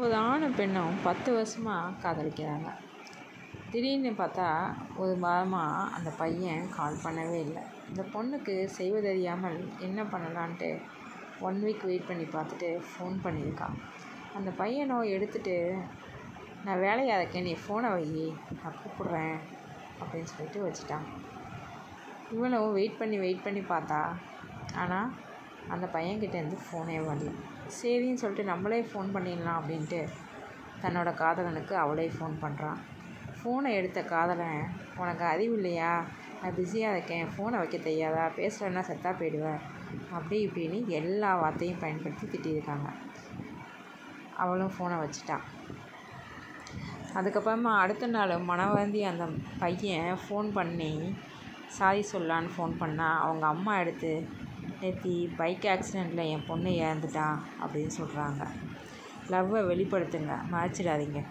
ஒரு ஆணும் பெண்ணும் 10 வருஷமாக காதலிக்கிறாங்க. திடீர்னு பார்த்தா ஒரு வாரமாக அந்த பையன் கால் பண்ணவே இல்லை. இந்த பொண்ணுக்கு செய்வதறியாமல் என்ன பண்ணலான்ட்டு 1 வீக் வெயிட் பண்ணி பார்த்துட்டு ஃபோன் பண்ணியிருக்கான். அந்த பையனோ எடுத்துகிட்டு, நான் வேலையாக இருக்கேன், நீ ஃபோனை வை, நான் கூப்பிட்றேன் அப்படின்னு சொல்லிட்டு வச்சுட்டான். இவனும் வெயிட் பண்ணி பார்த்தா, ஆனால் அந்த பையன்கிட்டேருந்து ஃபோனே வரல. சரின்னு சொல்லிட்டு நம்மளே ஃபோன் பண்ணிடலாம் அப்படின்ட்டு தன்னோட காதலனுக்கு அவளே ஃபோன் பண்ணுறான். ஃபோனை எடுத்த காதலன், உனக்கு அறிவு இல்லையா, நான் பிஸியாக இருக்கேன், ஃபோனை வைக்க தெரியாதா, பேசலைன்னா செத்தா போயிடுவேன் அப்படி இப்படின்னு எல்லா வார்த்தையும் பயன்படுத்தி திட்டியிருக்காங்க. அவளும் ஃபோனை வச்சுட்டான். அதுக்கப்புறமா அடுத்த நாள் மனவருந்தி அந்த பையன் ஃபோன் பண்ணி சாரி சொல்லலான்னு ஃபோன் பண்ணால் அவங்க அம்மா எடுத்து, நேற்று பைக் ஆக்சிடெண்ட்டில் என் பொண்ணு இறந்துட்டா அப்படின்னு சொல்கிறாங்க. லவ்வை வெளிப்படுத்துங்க, மறைச்சிடாதீங்க.